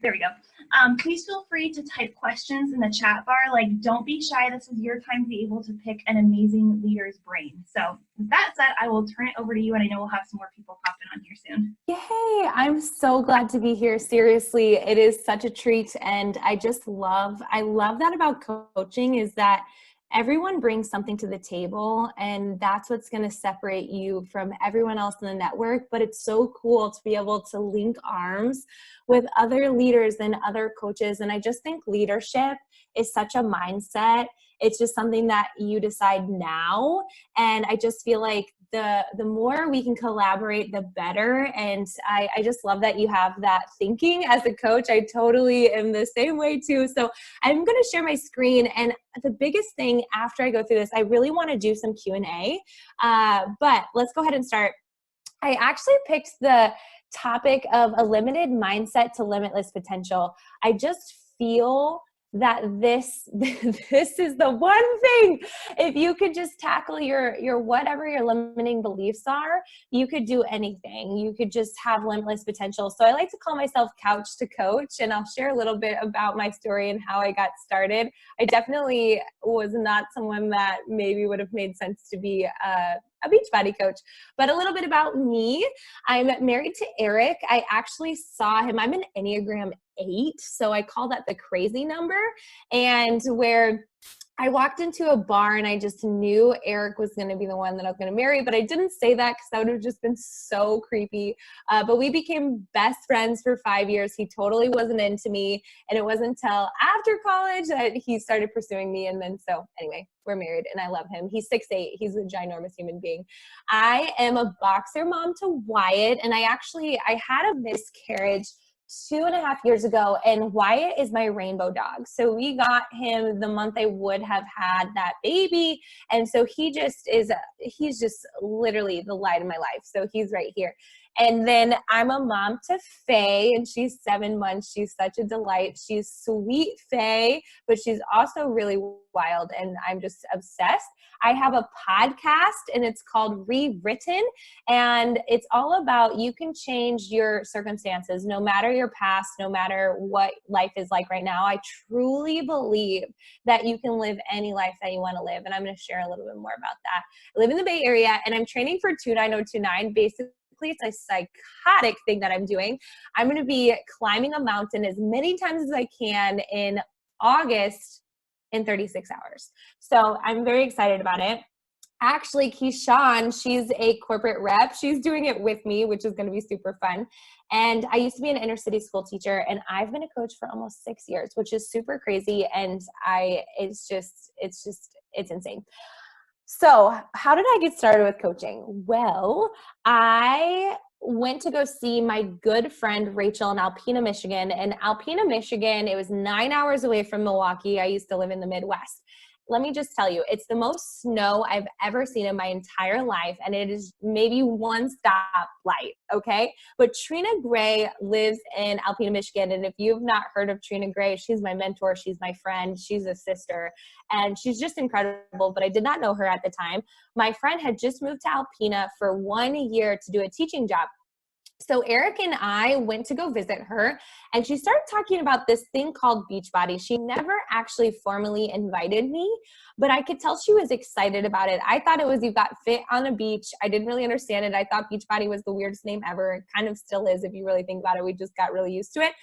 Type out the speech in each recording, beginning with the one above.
There we go. Please feel free to type questions in the chat bar. Like, don't be shy. This is your time to be able to pick an amazing leader's brain. So with that said, I will turn it over to you, and I know we'll have some more people popping on here soon. Yay! I'm so glad to be here. Seriously, it is such a treat, and I love that about coaching is that everyone brings something to the table, and that's what's going to separate you from everyone else in the network. But it's so cool to be able to link arms with other leaders and other coaches. And I just think leadership is such a mindset. It's just something that you decide now. And I just feel like the more we can collaborate, the better. And I just love that you have that thinking as a coach. I totally am the same way too. So I'm going to share my screen. And the biggest thing after I go through this, I really want to do some Q&A. But let's go ahead and start. I actually picked the topic of a limited mindset to limitless potential. I just feel that this is the one thing. If you could just tackle your whatever your limiting beliefs are, you could do anything. You could just have limitless potential. So I like to call myself couch to coach, and I'll share a little bit about my story and how I got started. I definitely was not someone that maybe would have made sense to be a Beachbody coach, but a little bit about me. I'm married to Eric. I actually saw him. I'm an Enneagram 8, so I call that the crazy number. And where I walked into a bar and I just knew Eric was going to be the one that I was going to marry, but I didn't say that because that would have just been so creepy. But we became best friends for 5 years. He totally wasn't into me. And it wasn't until after college that he started pursuing me. And then so anyway, we're married and I love him. He's 6'8". He's a ginormous human being. I am a boxer mom to Wyatt. And I had a miscarriage 2.5 years ago, and Wyatt is my rainbow dog. So we got him the month I would have had that baby. And so he's just literally the light of my life. So he's right here. And then I'm a mom to Faye, and she's 7 months. She's such a delight. She's sweet Faye, but she's also really wild, and I'm just obsessed. I have a podcast, and it's called Rewritten, and it's all about you can change your circumstances, no matter your past, no matter what life is like right now. I truly believe that you can live any life that you want to live, and I'm going to share a little bit more about that. I live in the Bay Area, and I'm training for 29029, basically. It's a psychotic thing that I'm doing. I'm going to be climbing a mountain as many times as I can in August in 36 hours. So I'm very excited about it. Actually, Keyshawn, she's a corporate rep. She's doing it with me, which is going to be super fun. And I used to be an inner city school teacher, and I've been a coach for almost 6 years, which is super crazy. And it's insane. So how did I get started with coaching? Well, I went to go see my good friend Rachel in Alpena, Michigan. And Alpena, Michigan, it was 9 hours away from Milwaukee. I used to live in the Midwest. Let me just tell you, it's the most snow I've ever seen in my entire life, and it is maybe one stoplight, okay? But Trina Gray lives in Alpena, Michigan, and if you've not heard of Trina Gray, she's my mentor, she's my friend, she's a sister, and she's just incredible, but I did not know her at the time. My friend had just moved to Alpena for 1 year to do a teaching job. So Eric and I went to go visit her, and she started talking about this thing called Beachbody. She never actually formally invited me, but I could tell she was excited about it. I thought it was you got fit on a beach. I didn't really understand it. I thought Beachbody was the weirdest name ever. It kind of still is if you really think about it. We just got really used to it.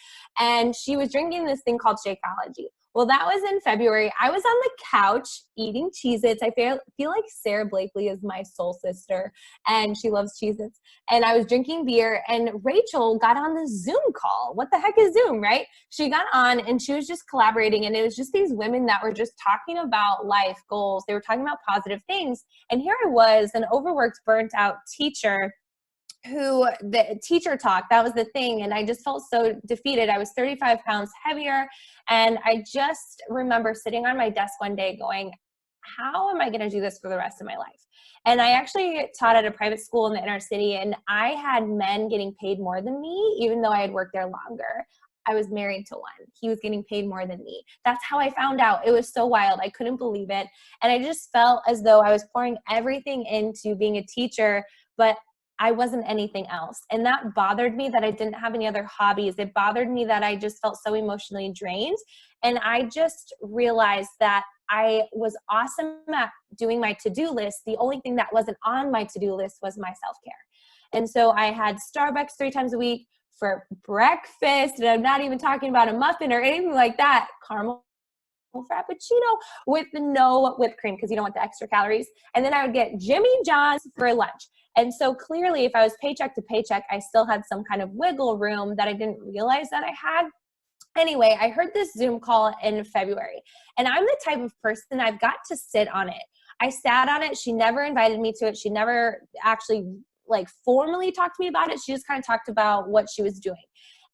And she was drinking this thing called Shakeology. Well, that was in February. I was on the couch eating Cheez-Its. I feel like Sarah Blakely is my soul sister, and she loves Cheez-Its. And I was drinking beer, and Rachel got on the Zoom call. What the heck is Zoom, right? She got on, and she was just collaborating, and it was just these women that were just talking about life goals. They were talking about positive things. And here I was, an overworked, burnt out teacher who the teacher talk, that was the thing. And I just felt so defeated. I was 35 pounds heavier. And I just remember sitting on my desk one day going, how am I going to do this for the rest of my life? And I actually taught at a private school in the inner city, and I had men getting paid more than me, even though I had worked there longer. I was married to one. He was getting paid more than me. That's how I found out. It was so wild. I couldn't believe it. And I just felt as though I was pouring everything into being a teacher, but I wasn't anything else. And that bothered me that I didn't have any other hobbies. It bothered me that I just felt so emotionally drained. And I just realized that I was awesome at doing my to-do list. The only thing that wasn't on my to-do list was my self-care. And so I had Starbucks 3 times a week for breakfast. And I'm not even talking about a muffin or anything like that. Caramel frappuccino with no whipped cream because you don't want the extra calories. And then I would get Jimmy John's for lunch. And so clearly, if I was paycheck to paycheck, I still had some kind of wiggle room that I didn't realize that I had. Anyway, I heard this Zoom call in February, and I'm the type of person, I've got to sit on it. I sat on it. She never invited me to it. She never actually like formally talked to me about it. She just kind of talked about what she was doing.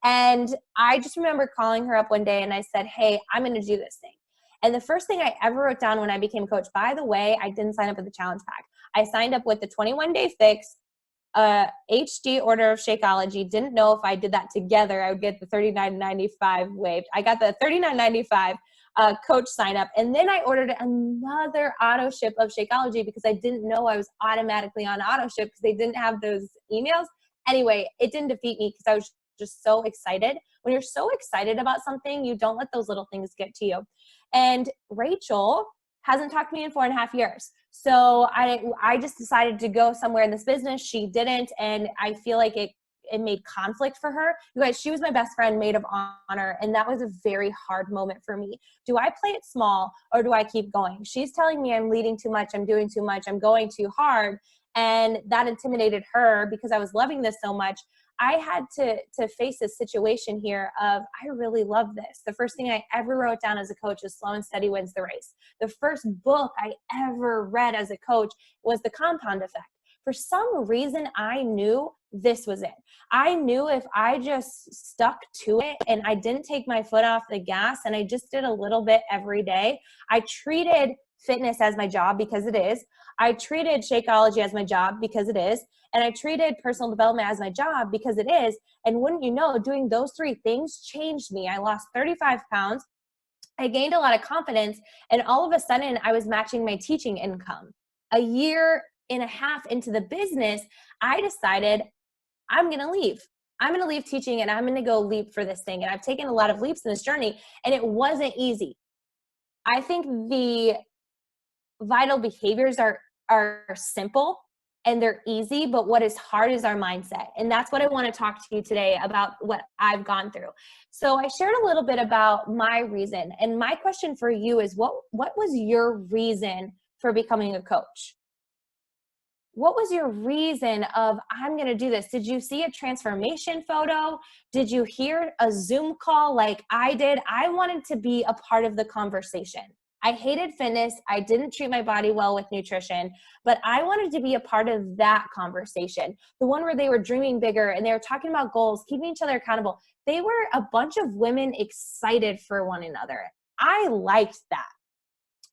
And I just remember calling her up one day and I said, hey, I'm going to do this thing. And the first thing I ever wrote down when I became a coach, by the way, I didn't sign up with the challenge pack. I signed up with the 21-day fix, HD order of Shakeology. Didn't know if I did that together, I would get the $39.95 waived. I got the $39.95 coach sign up. And then I ordered another auto ship of Shakeology because I didn't know I was automatically on auto ship because they didn't have those emails. Anyway, it didn't defeat me because I was just so excited. When you're so excited about something, you don't let those little things get to you. And Rachel hasn't talked to me in 4.5 years. So I just decided to go somewhere in this business. She didn't. And I feel like it made conflict for her. You guys, she was my best friend, maid of honor. And that was a very hard moment for me. Do I play it small or do I keep going? She's telling me I'm leading too much. I'm doing too much. I'm going too hard. And that intimidated her because I was loving this so much. I had to face this situation here of, I really love this. The first thing I ever wrote down as a coach is slow and steady wins the race. The first book I ever read as a coach was The Compound Effect. For some reason, I knew this was it. I knew if I just stuck to it and I didn't take my foot off the gas and I just did a little bit every day, I treated fitness as my job because it is. I treated Shakeology as my job because it is. And I treated personal development as my job because it is. And wouldn't you know, doing those 3 things changed me. I lost 35 pounds. I gained a lot of confidence. And all of a sudden, I was matching my teaching income. A year and a half into the business, I decided I'm going to leave. I'm going to leave teaching and I'm going to go leap for this thing. And I've taken a lot of leaps in this journey, and it wasn't easy. I think the vital behaviors are simple and they're easy, but what is hard is our mindset. And that's what I want to talk to you today about, what I've gone through. So I shared a little bit about my reason. And my question for you is, what was your reason for becoming a coach? What was your reason of, I'm going to do this? Did you see a transformation photo? Did you hear a Zoom call like I did? I wanted to be a part of the conversation. I hated fitness. I didn't treat my body well with nutrition, but I wanted to be a part of that conversation. The one where they were dreaming bigger and they were talking about goals, keeping each other accountable. They were a bunch of women excited for one another. I liked that.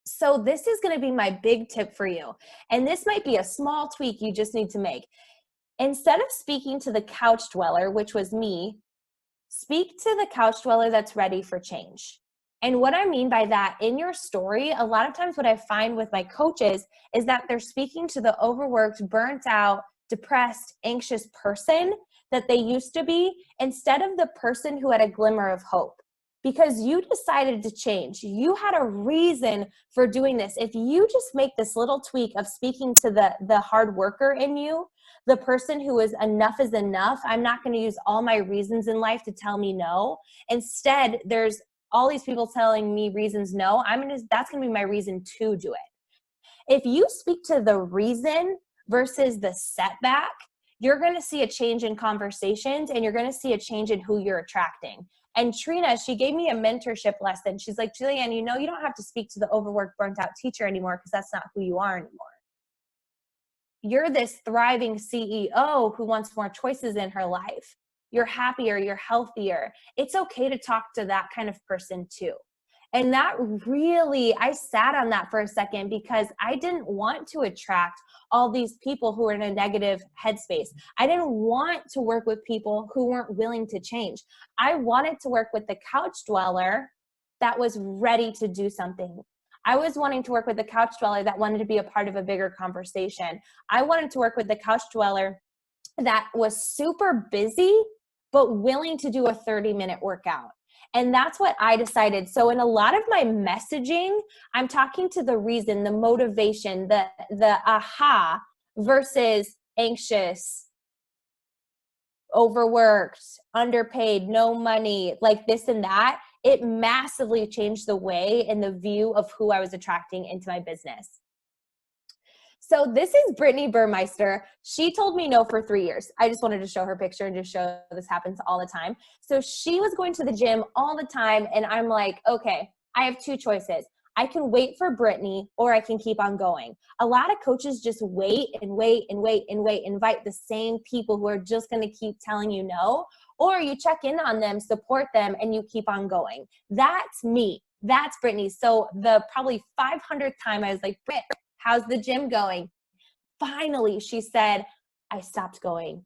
So this is going to be my big tip for you. And this might be a small tweak you just need to make. Instead of speaking to the couch dweller, which was me, speak to the couch dweller that's ready for change. And what I mean by that, in your story, a lot of times what I find with my coaches is that they're speaking to the overworked, burnt out, depressed, anxious person that they used to be, instead of the person who had a glimmer of hope. Because you decided to change. You had a reason for doing this. If you just make this little tweak of speaking to the hard worker in you, the person who is enough is enough, I'm not going to use all my reasons in life to tell me no. Instead, there's all these people telling me reasons no. That's going to be my reason to do it. If you speak to the reason versus the setback, you're going to see a change in conversations and you're going to see a change in who you're attracting. And Trina, she gave me a mentorship lesson. She's like, Julianne, you don't have to speak to the overworked, burnt out teacher anymore because that's not who you are anymore. You're this thriving CEO who wants more choices in her life. You're happier, you're healthier. It's okay to talk to that kind of person too. And that really, I sat on that for a second because I didn't want to attract all these people who were in a negative headspace. I didn't want to work with people who weren't willing to change. I wanted to work with the couch dweller that was ready to do something. I was wanting to work with the couch dweller that wanted to be a part of a bigger conversation. I wanted to work with the couch dweller that was super busy, but willing to do a 30-minute workout. And that's what I decided. So in a lot of my messaging, I'm talking to the reason, the motivation, the aha versus anxious, overworked, underpaid, no money, like this and that. It massively changed the way and the view of who I was attracting into my business. So this is Brittany Burmeister. She told me no for 3 years. I just wanted to show her picture and just show this happens all the time. So she was going to the gym all the time. And I'm like, okay, I have two choices. I can wait for Brittany or I can keep on going. A lot of coaches just wait and wait and wait and wait, invite the same people who are just going to keep telling you no, or you check in on them, support them, and you keep on going. That's me. That's Brittany. So the probably 500th time I was like, Britt, how's the gym going? Finally, she said, I stopped going.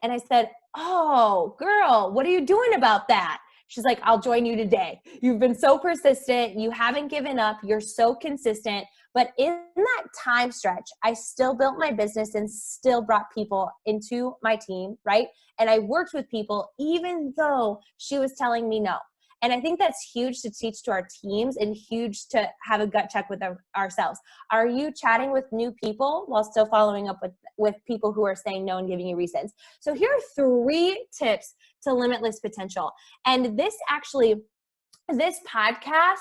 And I said, oh, girl, what are you doing about that? She's like, I'll join you today. You've been so persistent. You haven't given up. You're so consistent. But in that time stretch, I still built my business and still brought people into my team, right? And I worked with people even though she was telling me no. And I think that's huge to teach to our teams and huge to have a gut check with ourselves. Are you chatting with new people while still following up with people who are saying no and giving you reasons? So here are 3 tips to limitless potential. And this podcast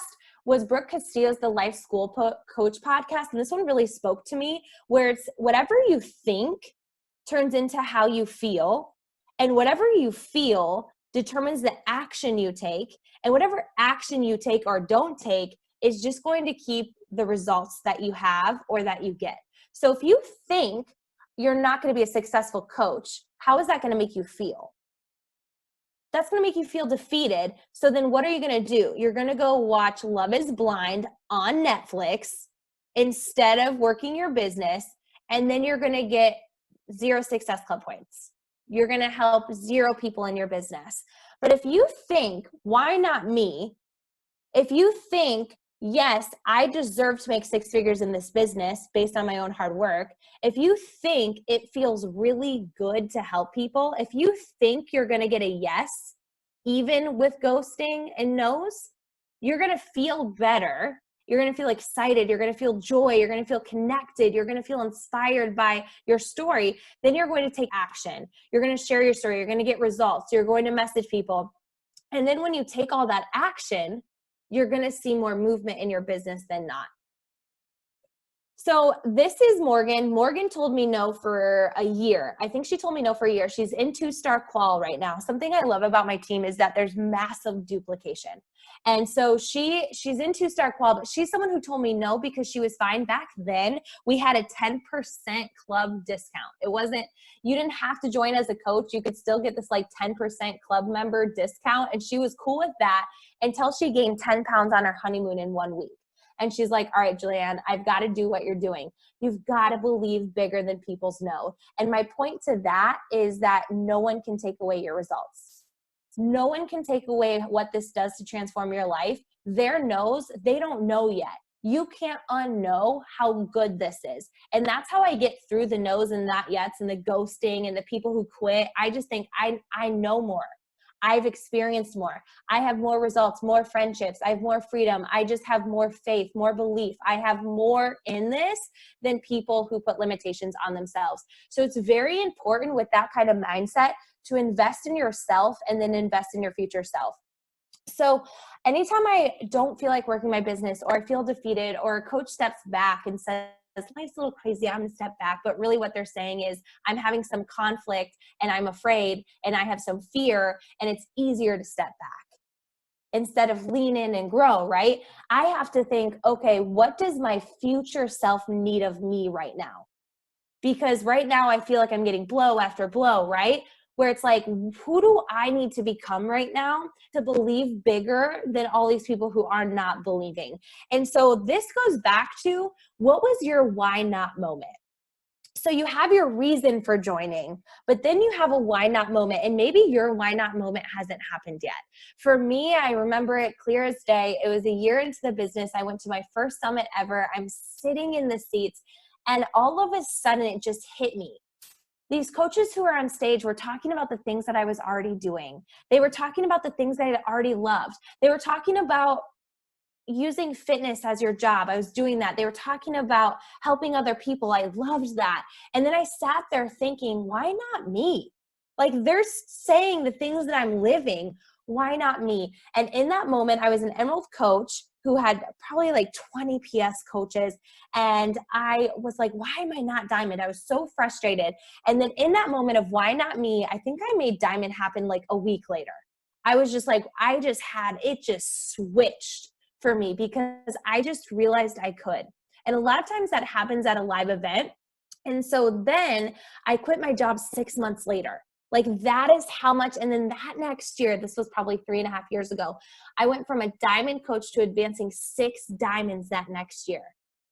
was Brooke Castillo's The Life School Coach podcast. And this one really spoke to me, where it's whatever you think turns into how you feel. And whatever you feel determines the action you take. And whatever action you take or don't take is just going to keep the results that you have or that you get. So if you think you're not going to be a successful coach, how is that going to make you feel? That's going to make you feel defeated. So then what are you going to do? You're going to go watch Love is Blind on Netflix instead of working your business. And then you're going to get 0 Success Club points. You're going to help 0 people in your business. But if you think, why not me? If you think, yes, I deserve to make 6 figures in this business based on my own hard work. If you think it feels really good to help people, if you think you're going to get a yes, even with ghosting and no's, you're going to feel better. You're going to feel excited. You're going to feel joy. You're going to feel connected. You're going to feel inspired by your story. Then you're going to take action. You're going to share your story. You're going to get results. You're going to message people. And then when you take all that action, you're going to see more movement in your business than not. So this is Morgan. Morgan told me no for a year. I think she told me no for a year. She's in 2-star qual right now. Something I love about my team is that there's massive duplication. And so she's in 2-star qual, but she's someone who told me no because she was fine. Back then, we had a 10% club discount. It wasn't, you didn't have to join as a coach. You could still get this like 10% club member discount. And she was cool with that until she gained 10 pounds on her honeymoon in 1 week. And she's like, all right, Julianne, I've got to do what you're doing. You've got to believe bigger than people's no. And my point to that is that no one can take away your results. No one can take away what this does to transform your life. Their no's, they don't know yet. You can't unknow how good this is. And that's how I get through the no's and not yets and the ghosting and the people who quit. I just think I know more. I've experienced more. I have more results, more friendships. I have more freedom. I just have more faith, more belief. I have more in this than people who put limitations on themselves. So it's very important with that kind of mindset to invest in yourself and then invest in your future self. So anytime I don't feel like working my business or I feel defeated or a coach steps back and says, life's a little crazy, I'm gonna step back. But really what they're saying is I'm having some conflict and I'm afraid and I have some fear and it's easier to step back instead of lean in and grow, right? I have to think, okay, what does my future self need of me right now? Because right now I feel like I'm getting blow after blow, right? Where it's like, who do I need to become right now to believe bigger than all these people who are not believing? And so this goes back to, what was your why not moment? So you have your reason for joining, but then you have a why not moment, and maybe your why not moment hasn't happened yet. For me, I remember it clear as day. It was a year into the business. I went to my first summit ever. I'm sitting in the seats, and all of a sudden it just hit me. these coaches who are on stage were talking about the things that I was already doing. They were talking about the things that I already loved. They were talking about using fitness as your job. I was doing that. They were talking about helping other people. I loved that. And then I sat there thinking, why not me? Like, they're saying the things that I'm living. Why not me? And in that moment, I was an Emerald coach who had probably like 20 PS coaches. And I was like, why am I not Diamond? I was so frustrated. And then in that moment of why not me, I think I made Diamond happen like a week later. I was just like, it just switched for me because I just realized I could. And a lot of times that happens at a live event. And so then I quit my job 6 months later. Like, that is how much. And then that next year, this was probably 3.5 years ago, I went from a diamond coach to advancing 6 diamonds that next year.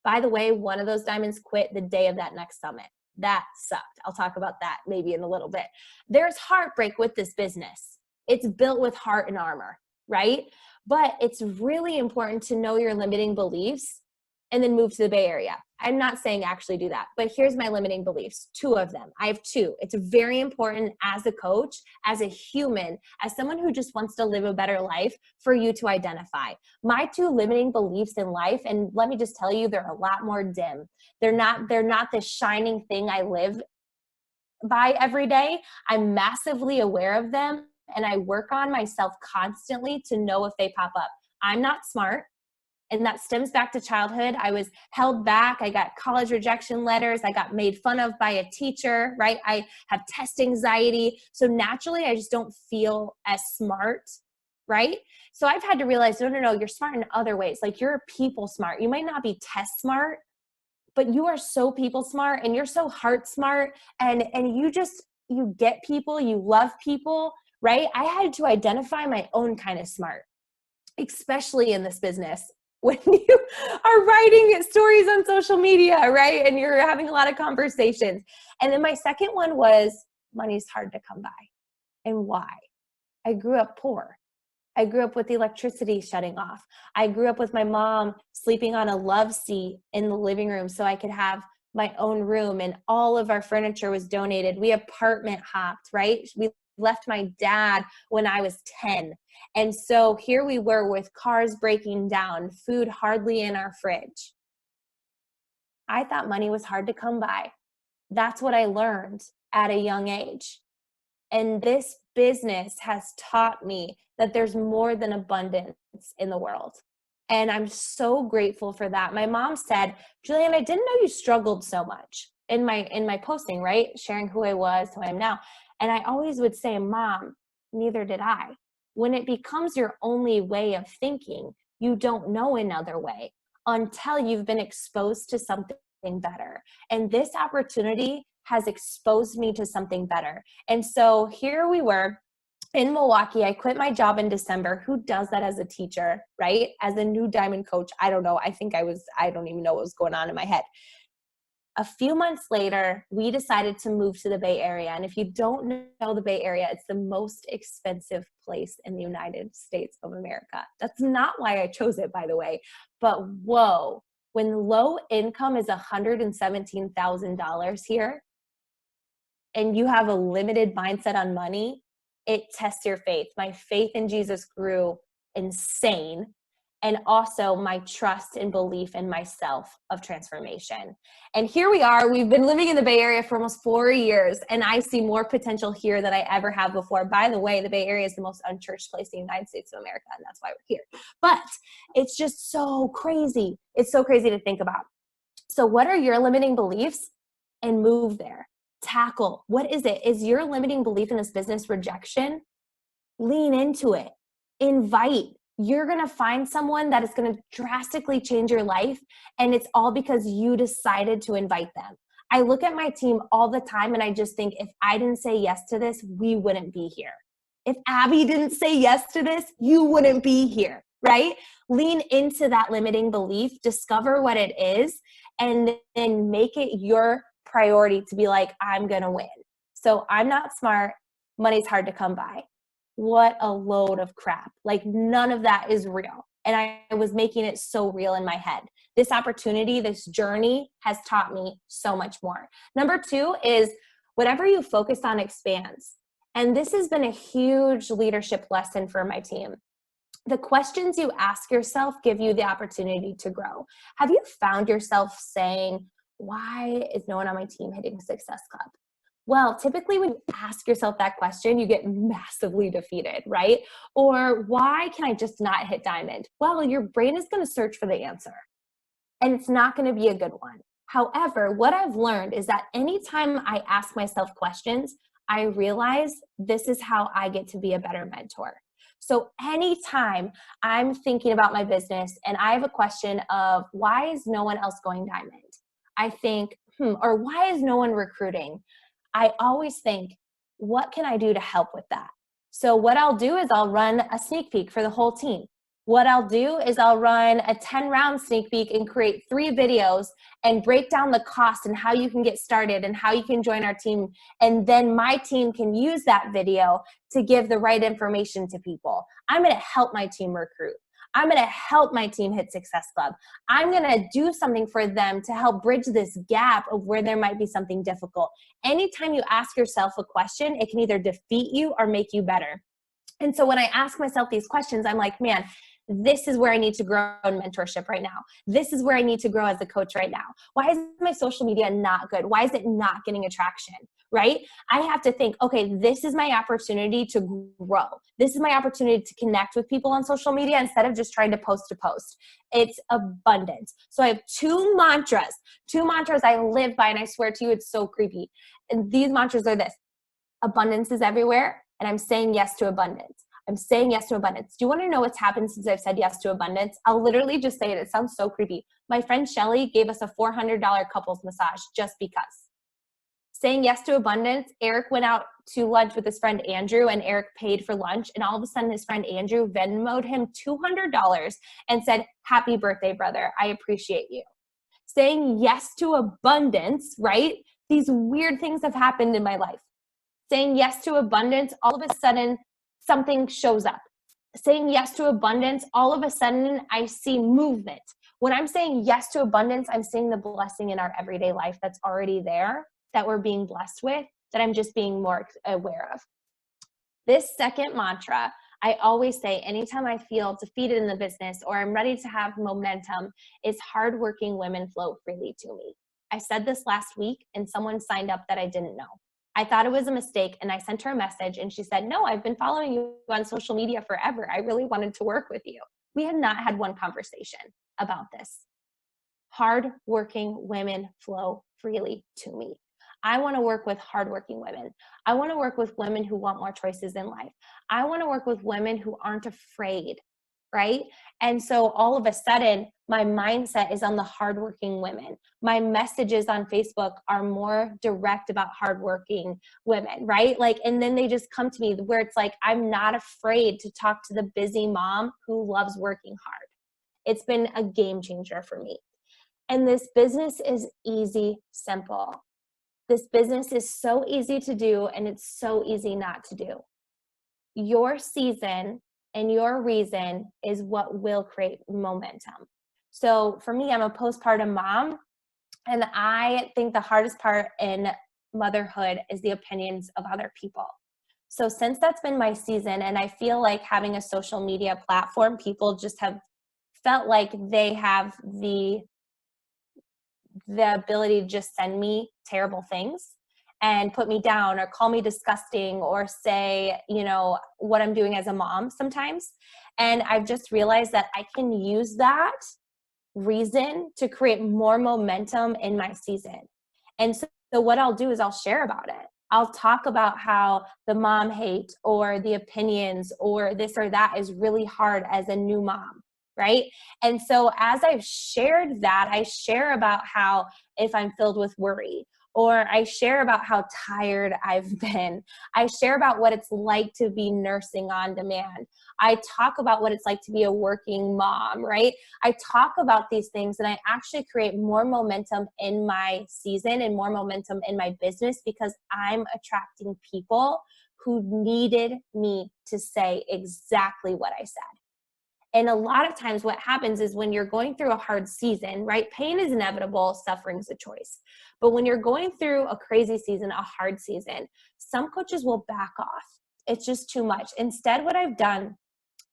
By the way, one of those diamonds quit the day of that next summit. That sucked. I'll talk about that maybe in a little bit. There's heartbreak with this business. It's built with heart and armor, right? But it's really important to know your limiting beliefs and then move to the Bay Area. I'm not saying actually do that, but here's my limiting beliefs, 2 of them. I have 2. It's very important as a coach, as a human, as someone who just wants to live a better life, for you to identify. My 2 limiting beliefs in life, and let me just tell you, they're a lot more dim. They're not the shining thing I live by every day. I'm massively aware of them, and I work on myself constantly to know if they pop up. I'm not smart. And that stems back to childhood. I was held back. I got college rejection letters. I got made fun of by a teacher, right? I have test anxiety. So naturally, I just don't feel as smart, right? So I've had to realize, no, you're smart in other ways. Like, you're people smart. You might not be test smart, but you are so people smart, and you're so heart smart. And you get people, you love people, right? I had to identify my own kind of smart, especially in this business. When you are writing stories on social media, right? And you're having a lot of conversations. And then my second one was, money's hard to come by. And why? I grew up poor. I grew up with the electricity shutting off. I grew up with my mom sleeping on a love seat in the living room so I could have my own room, and all of our furniture was donated. We apartment hopped, right? We left my dad when I was 10. And so here we were with cars breaking down, food hardly in our fridge. I thought money was hard to come by. That's what I learned at a young age. And this business has taught me that there's more than abundance in the world. And I'm so grateful for that. My mom said, Julianne, I didn't know you struggled so much in my posting, right? Sharing who I was, who I am now. And I always would say, Mom, neither did I. When it becomes your only way of thinking, you don't know another way until you've been exposed to something better. And this opportunity has exposed me to something better. And so here we were in Milwaukee. I quit my job in December. Who does that as a teacher, right? As a new diamond coach? I don't know. I don't even know what was going on in my head. A few months later, we decided to move to the Bay Area. And if you don't know the Bay Area, it's the most expensive place in the United States of America. That's not why I chose it, by the way. But whoa, when low income is $117,000 here, and you have a limited mindset on money, it tests your faith. My faith in Jesus grew insane. And also my trust and belief in myself of transformation. And here we are. We've been living in the Bay Area for almost 4 years, and I see more potential here than I ever have before. By the way, the Bay Area is the most unchurched place in the United States of America, and that's why we're here. But it's just so crazy. It's so crazy to think about. So what are your limiting beliefs? And move there. Tackle. What is it? Is your limiting belief in this business rejection? Lean into it. Invite. You're going to find someone that is going to drastically change your life. And it's all because you decided to invite them. I look at my team all the time and I just think, if I didn't say yes to this, we wouldn't be here. If Abby didn't say yes to this, you wouldn't be here, right? Lean into that limiting belief, discover what it is, and then make it your priority to be like, I'm going to win. So I'm not smart. Money's hard to come by. What a load of crap. Like, none of that is real. And I was making it so real in my head. This opportunity, this journey has taught me so much more. Number 2 is Whatever you focus on expands. And this has been a huge leadership lesson for my team. The questions you ask yourself give you the opportunity to grow. Have you found yourself saying, why is no one on my team hitting Success Club? Well, typically when you ask yourself that question, you get massively defeated, right? Or why can I just not hit diamond? Well, your brain is going to search for the answer, and it's not going to be a good one. However, what I've learned is that anytime I ask myself questions, I realize this is how I get to be a better mentor. So anytime I'm thinking about my business and I have a question of why is no one else going diamond? I think, or why is no one recruiting? I always think, what can I do to help with that? So what I'll do is I'll run a sneak peek for the whole team. What I'll do is I'll run a 10-round sneak peek and create 3 videos and break down the cost and how you can get started and how you can join our team. And then my team can use that video to give the right information to people. I'm going to help my team recruit. I'm going to help my team hit Success Club. I'm going to do something for them to help bridge this gap of where there might be something difficult. Anytime you ask yourself a question, it can either defeat you or make you better. And so when I ask myself these questions, I'm like, man, this is where I need to grow in mentorship right now. This is where I need to grow as a coach right now. Why is my social media not good? Why is it not getting attraction, right? I have to think, okay, this is my opportunity to grow. This is my opportunity to connect with people on social media instead of just trying to post. It's abundance. So I have 2 mantras I live by, and I swear to you, it's so creepy. And these mantras are this: abundance is everywhere, and I'm saying yes to abundance. I'm saying yes to abundance. Do you want to know what's happened since I've said yes to abundance? I'll literally just say it. It sounds so creepy. My friend Shelly gave us a $400 couples massage just because. Saying yes to abundance, Eric went out to lunch with his friend Andrew, and Eric paid for lunch. And all of a sudden, his friend Andrew Venmo'd him $200 and said, "Happy birthday, brother. I appreciate you." Saying yes to abundance, right? These weird things have happened in my life. Saying yes to abundance, all of a sudden, something shows up. Saying yes to abundance, all of a sudden, I see movement. When I'm saying yes to abundance, I'm seeing the blessing in our everyday life that's already there, that we're being blessed with, that I'm just being more aware of. This second mantra, I always say anytime I feel defeated in the business or I'm ready to have momentum, is hardworking women flow freely to me. I said this last week and someone signed up that I didn't know. I thought it was a mistake, and I sent her a message and she said, "No, I've been following you on social media forever. I really wanted to work with you." We had not had one conversation about this. Hardworking women flow freely to me. I want to work with hardworking women. I want to work with women who want more choices in life. I want to work with women who aren't afraid, right? And so all of a sudden, my mindset is on the hardworking women. My messages on Facebook are more direct about hardworking women, right? Like, and then they just come to me where it's like, I'm not afraid to talk to the busy mom who loves working hard. It's been a game changer for me. And this business is easy, simple. This business is so easy to do, and it's so easy not to do. Your season and your reason is what will create momentum. So for me, I'm a postpartum mom, and I think the hardest part in motherhood is the opinions of other people. So since that's been my season, and I feel like having a social media platform, people just have felt like they have the ability to just send me terrible things and put me down or call me disgusting or say, you know, what I'm doing as a mom sometimes. And I've just realized that I can use that reason to create more momentum in my season. And so what I'll do is I'll share about it. I'll talk about how the mom hate or the opinions or this or that is really hard as a new mom. Right? And so as I've shared that, I share about how if I'm filled with worry, or I share about how tired I've been. I share about what it's like to be nursing on demand. I talk about what it's like to be a working mom, right? I talk about these things, and I actually create more momentum in my season and more momentum in my business because I'm attracting people who needed me to say exactly what I said. And a lot of times what happens is when you're going through a hard season, right? Pain is inevitable, suffering's a choice. But when you're going through a crazy season, a hard season, some coaches will back off. It's just too much. Instead, what I've done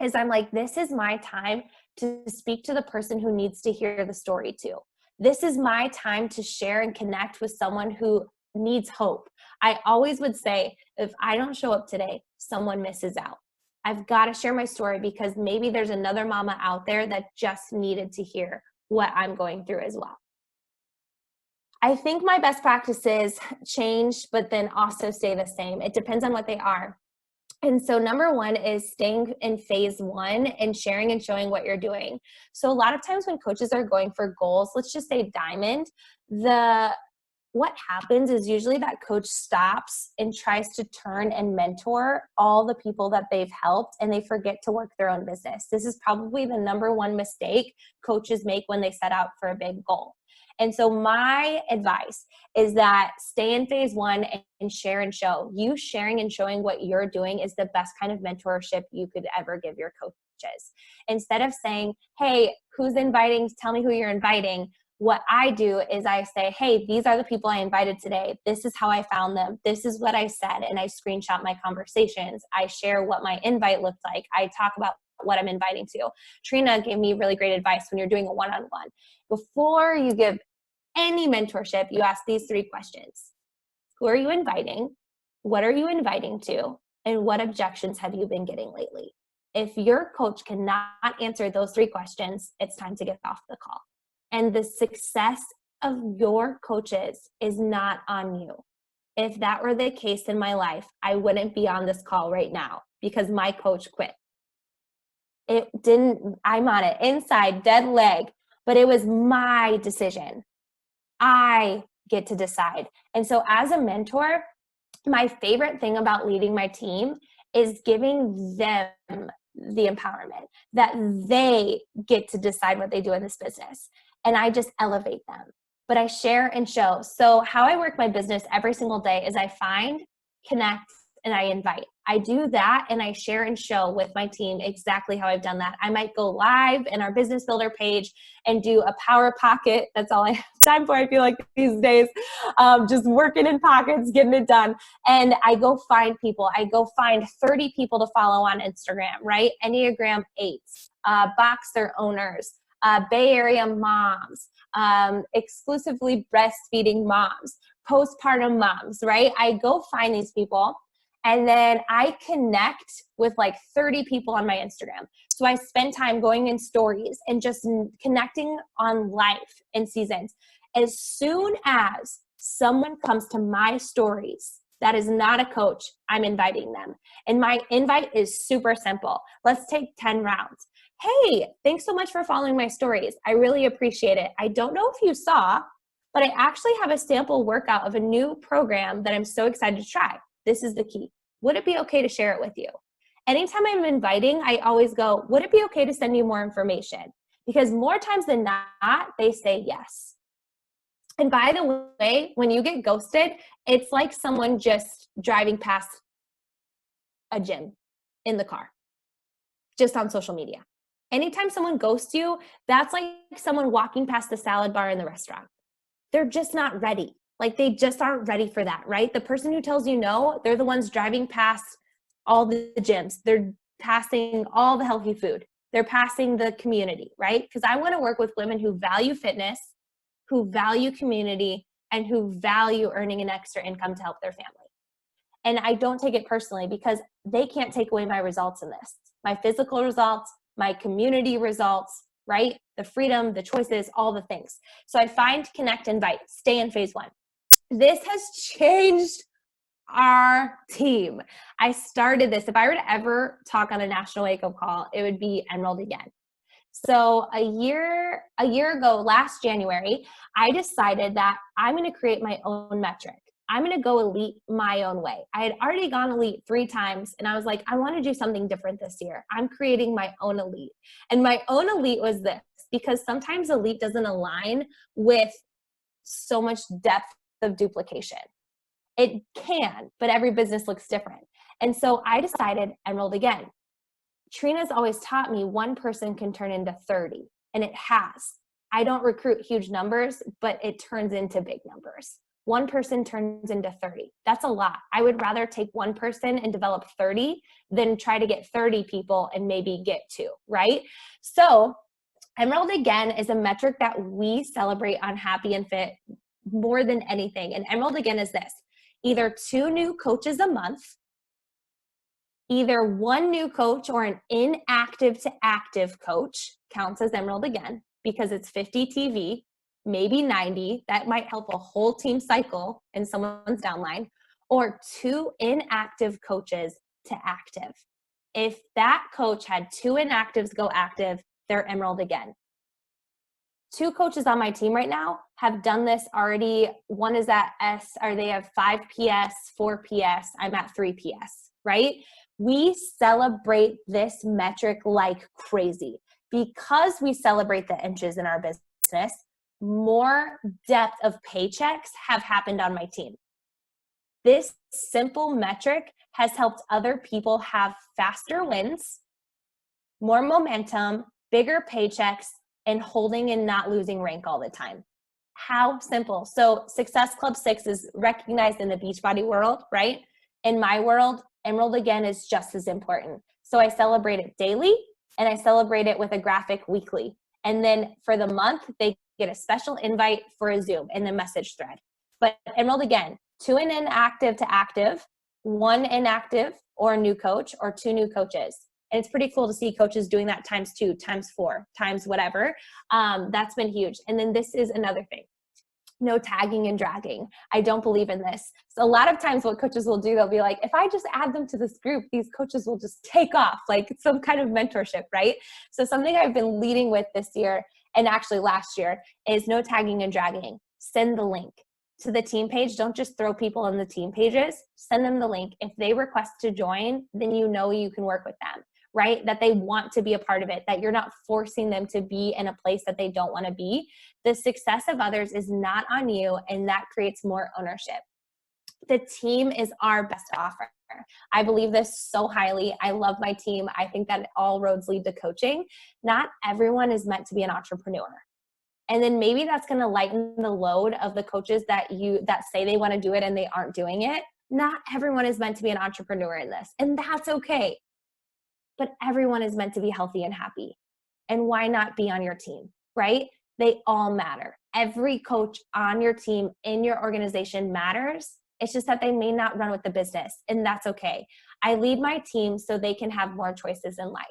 is I'm like, this is my time to speak to the person who needs to hear the story too. This is my time to share and connect with someone who needs hope. I always would say, if I don't show up today, someone misses out. I've got to share my story because maybe there's another mama out there that just needed to hear what I'm going through as well. I think my best practices change, but then also stay the same. It depends on what they are. And so number one is staying in phase one and sharing and showing what you're doing. So a lot of times when coaches are going for goals, let's just say diamond, what happens is usually that coach stops and tries to turn and mentor all the people that they've helped, and they forget to work their own business. This is probably the number one mistake coaches make when they set out for a big goal. And so my advice is that stay in phase one and share and show. You sharing and showing what you're doing is the best kind of mentorship you could ever give your coaches. Instead of saying, hey, who's inviting? Tell me who you're inviting. What I do is I say, hey, these are the people I invited today. This is how I found them. This is what I said. And I screenshot my conversations. I share what my invite looked like. I talk about what I'm inviting to. Trina gave me really great advice when you're doing a one-on-one. Before you give any mentorship, you ask these three questions. Who are you inviting? What are you inviting to? And what objections have you been getting lately? If your coach cannot answer those three questions, it's time to get off the call. And the success of your coaches is not on you. If that were the case in my life, I wouldn't be on this call right now because my coach quit. I'm on it inside, dead leg, but it was my decision. I get to decide. And so as a mentor, my favorite thing about leading my team is giving them the empowerment that they get to decide what they do in this business. And I just elevate them, but I share and show. So how I work my business every single day is I find, connect, and I invite. I do that and I share and show with my team exactly how I've done that. I might go live in our business builder page and do a power pocket. That's all I have time for, I feel like these days. Just working in pockets, getting it done. And I go find people. I go find 30 people to follow on Instagram, right? Enneagram 8s, Boxer owners, Bay Area moms, exclusively breastfeeding moms, postpartum moms, right? I go find these people. And then I connect with like 30 people on my Instagram. So I spend time going in stories and just connecting on life and seasons. As soon as someone comes to my stories that is not a coach, I'm inviting them. And my invite is super simple. Let's take 10 rounds. Hey, thanks so much for following my stories. I really appreciate it. I don't know if you saw, but I actually have a sample workout of a new program that I'm so excited to try. This is the key. Would it be okay to share it with you? Anytime I'm inviting, I always go, would it be okay to send you more information? Because more times than not, they say yes. And by the way, when you get ghosted, it's like someone just driving past a gym in the car, just on social media. Anytime someone ghosts you, that's like someone walking past the salad bar in the restaurant. They're just not ready. Like they just aren't ready for that, right? The person who tells you no, they're the ones driving past all the gyms. They're passing all the healthy food. They're passing the community, right? Because I want to work with women who value fitness, who value community, and who value earning an extra income to help their family. And I don't take it personally because they can't take away my results in this. My physical results, my community results, right? The freedom, the choices, all the things. So I find, connect, invite, stay in phase one. This has changed our team. I started this. If I were to ever talk on a national wake-up call, it would be enrolled again. So a year ago, last January, I decided that I'm going to create my own metric. I'm going to go elite my own way. I had already gone elite 3 times, and I was like, I want to do something different this year. I'm creating my own elite. And my own elite was this, because sometimes elite doesn't align with so much depth of duplication. It can, but every business looks different. And so I decided enrolled again. Trina's always taught me one person can turn into 30, and it has. I don't recruit huge numbers, but it turns into big numbers. One person turns into 30. That's a lot. I would rather take one person and develop 30 than try to get 30 people and maybe get 2, right? So Emerald Again is a metric that we celebrate on Happy and Fit more than anything. And Emerald Again is this: either 2 new coaches a month, either 1 new coach or an inactive to active coach counts as Emerald Again, because it's 50 TV, maybe 90. That might help a whole team cycle in someone's downline, or 2 inactive coaches to active. If that coach had 2 inactives go active, they're Emerald Again. 2 coaches on my team right now have done this already. One is at S, or they have 5 PS, 4 PS. I'm at 3 PS, right? We celebrate this metric like crazy. Because we celebrate the inches in our business, more depth of paychecks have happened on my team. This simple metric has helped other people have faster wins, more momentum, bigger paychecks, and holding and not losing rank all the time. How simple. So Success Club 6 is recognized in the Beachbody world, right? In my world, Emerald Again is just as important. So I celebrate it daily, and I celebrate it with a graphic weekly. And then for the month, they get a special invite for a Zoom in the message thread. But Emerald Again, 2 inactive to active, 1 inactive or a new coach, or 2 new coaches. And it's pretty cool to see coaches doing that times 2, times 4, times whatever. That's been huge. And then this is another thing: no tagging and dragging. I don't believe in this. So a lot of times what coaches will do, they'll be like, if I just add them to this group, these coaches will just take off, like some kind of mentorship, right? So something I've been leading with this year, and actually last year, is no tagging and dragging. Send the link to the team page. Don't just throw people in the team pages. Send them the link. If they request to join, then you know you can work with them, right? That they want to be a part of it, that you're not forcing them to be in a place that they don't want to be. The success of others is not on you, and that creates more ownership. The team is our best offer. I believe this so highly. I love my team. I think that all roads lead to coaching. Not everyone is meant to be an entrepreneur. And then maybe that's going to lighten the load of the coaches that say they want to do it and they aren't doing it. Not everyone is meant to be an entrepreneur in this, and that's okay. But everyone is meant to be healthy and happy. And why not be on your team, right? They all matter. Every coach on your team, in your organization, matters. It's just that they may not run with the business, and that's okay. I lead my team so they can have more choices in life.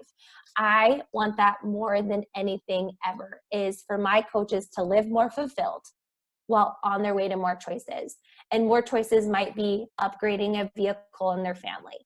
I want that more than anything ever, is for my coaches to live more fulfilled while on their way to more choices. And more choices might be upgrading a vehicle in their family.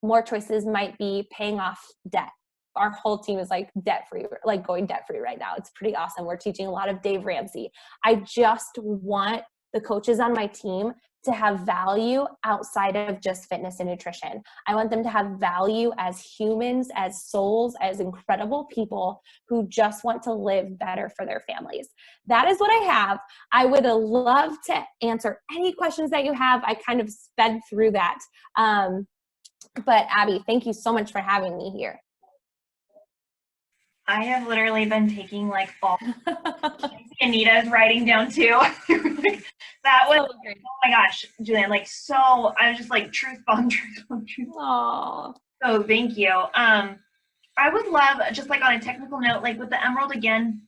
More choices might be paying off debt. Our whole team is like debt-free, like going debt-free right now. It's pretty awesome. We're teaching a lot of Dave Ramsey. I just want the coaches on my team to have value outside of just fitness and nutrition. I want them to have value as humans, as souls, as incredible people who just want to live better for their families. That is what I have. I would love to answer any questions that you have. I kind of sped through that. But Abby, thank you so much for having me here. I have literally been taking like all Anita's writing down too. That was, oh my gosh, Julianne, like, so I was just like truth bomb. Aww. So thank you. I would love, just like on a technical note, like with the Emerald Again,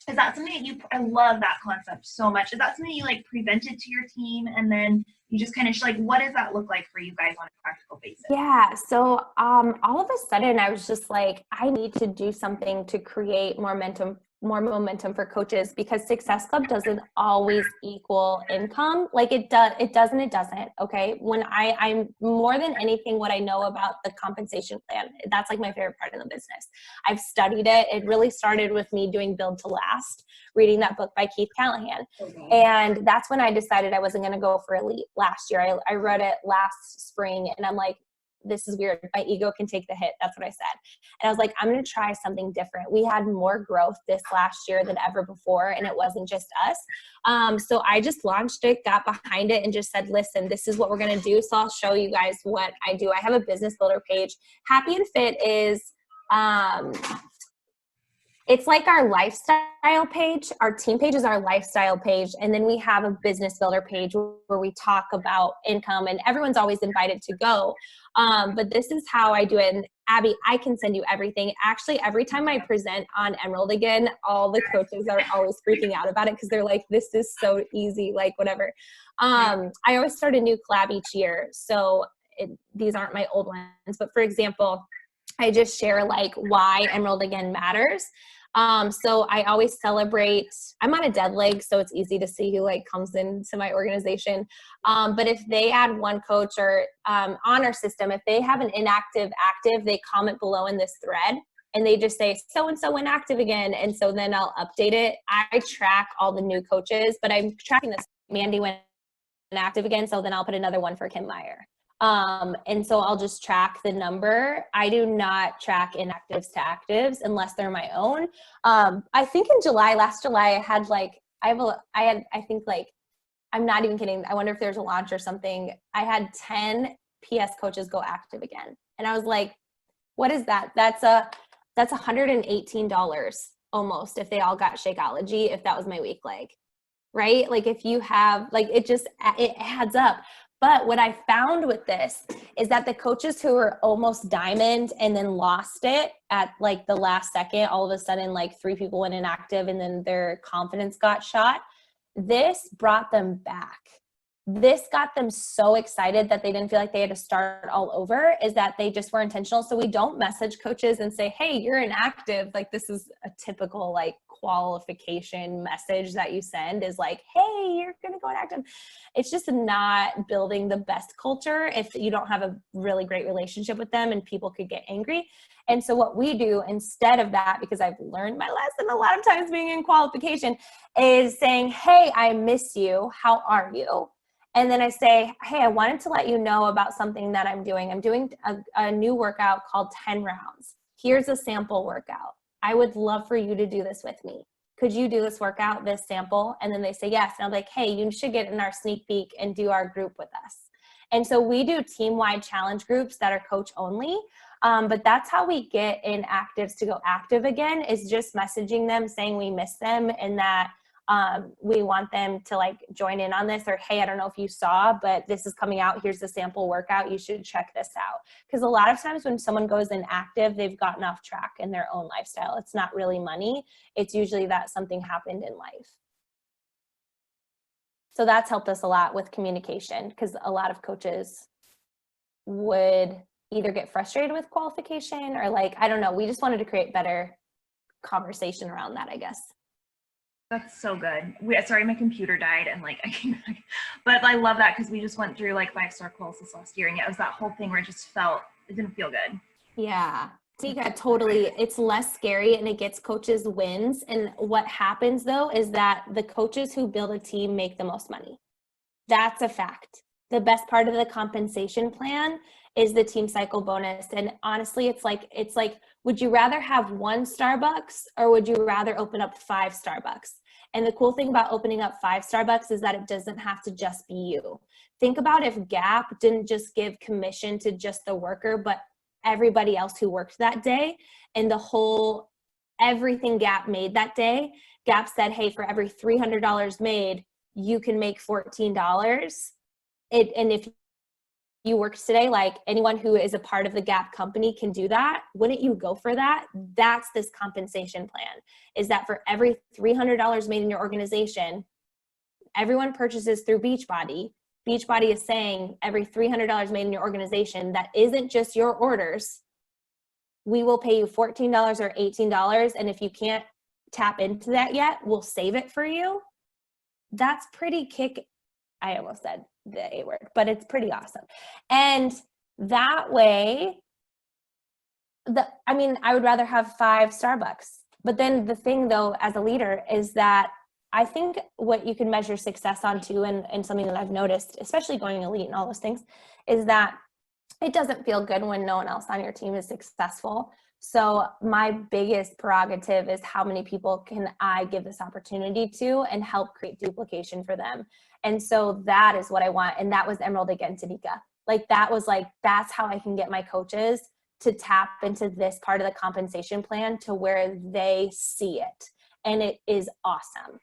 is that something that I love that concept so much. Is that something you like presented to your team and then you just kind of like, what does that look like for you guys on a practical basis? Yeah. So all of a sudden I was just like, I need to do something to create more momentum for coaches, because Success Club doesn't always equal income. Like it doesn't. Okay. When I'm more than anything, what I know about the compensation plan, that's like my favorite part of the business. I've studied it. It really started with me doing Build to Last, reading that book by Keith Callahan. Okay. And that's when I decided I wasn't going to go for Elite last year. I read it last spring and I'm like, this is weird. My ego can take the hit. That's what I said. And I was like, I'm going to try something different. We had more growth this last year than ever before, and it wasn't just us. So I just launched it, got behind it, and just said, listen, this is what we're going to do. So I'll show you guys what I do. I have a business builder page. Happy and Fit is It's like our lifestyle page. Our team page is our lifestyle page. And then we have a business builder page where we talk about income, and everyone's always invited to go. But this is how I do it. And Abby, I can send you everything. Actually, every time I present on Emerald again, all the coaches are always freaking out about it because they're like, this is so easy, like whatever. I always start a new collab each year. So these aren't my old ones. But for example, I just share like why Emerald Again matters. So I always celebrate, I'm on a dead leg, so it's easy to see who like comes into my organization. But if they add one coach or on our system, if they have an inactive active, they comment below in this thread and they just say so-and-so inactive again. And so then I'll update it. I track all the new coaches, but I'm tracking this. Mandy went inactive again. So then I'll put another one for Kim Meyer. And so I'll just track the number. I do not track inactives to actives unless they're my own. I think in last July, I had like, I think like, I'm not even kidding. I wonder if there's a launch or something. I had 10 PS coaches go active again. And I was like, what is that? That's $118 almost if they all got Shakeology, if that was my week, like, right? Like if you have, like, it adds up. But what I found with this is that the coaches who were almost diamond and then lost it at like the last second, all of a sudden like 3 people went inactive and then their confidence got shot. This brought them back. This got them so excited that they didn't feel like they had to start all over, is that they just were intentional. So we don't message coaches and say, hey, you're inactive. Like this is a typical like qualification message that you send is like, hey, you're going to go inactive. It's just not building the best culture if you don't have a really great relationship with them and people could get angry. And so what we do instead of that, because I've learned my lesson a lot of times being in qualification, is saying, hey, I miss you. How are you? And then I say, hey, I wanted to let you know about something that I'm doing. I'm doing a new workout called 10 rounds. Here's a sample workout. I would love for you to do this with me. Could you do this workout, this sample? And then they say yes. And I'm like, hey, you should get in our sneak peek and do our group with us. And so we do team-wide challenge groups that are coach only. But that's how we get inactives to go active again, is just messaging them saying we miss them and that we want them to like join in on this, or hey, I don't know if you saw, but this is coming out. Here's the sample workout. You should check this out. Because a lot of times when someone goes inactive, they've gotten off track in their own lifestyle. It's not really money. It's usually that something happened in life. So that's helped us a lot with communication, because a lot of coaches would either get frustrated with qualification or like, I don't know, we just wanted to create better conversation around that, I guess. That's so good. Sorry, my computer died and like I came back. But I love that because we just went through like 5-star quals this last year, and it was that whole thing where it didn't feel good. Yeah. Tika, totally. It's less scary and it gets coaches wins. And what happens though is that the coaches who build a team make the most money. That's a fact. The best part of the compensation plan is the team cycle bonus. And honestly, it's like, would you rather have 1 Starbucks or would you rather open up 5 Starbucks? And the cool thing about opening up 5 Starbucks is that it doesn't have to just be you. Think about if Gap didn't just give commission to just the worker, but everybody else who worked that day, and everything Gap made that day. Gap said, hey, for every $300 made, you can make $14. And if you worked today, like anyone who is a part of the Gap company can do that. Wouldn't you go for that? That's this compensation plan, is that for every $300 made in your organization, everyone purchases through Beachbody. Beachbody is saying every $300 made in your organization, that isn't just your orders, we will pay you $14 or $18. And if you can't tap into that yet, we'll save it for you. That's pretty I almost said the A word, but it's pretty awesome. And that way, I would rather have 5 Starbucks. But then the thing though, as a leader, is that I think what you can measure success on too, and something that I've noticed, especially going elite and all those things, is that it doesn't feel good when no one else on your team is successful. So my biggest prerogative is how many people can I give this opportunity to and help create duplication for them. And so that is what I want. And that was Emerald Again, Tanika. Like that was like, that's how I can get my coaches to tap into this part of the compensation plan to where they see it. And it is awesome.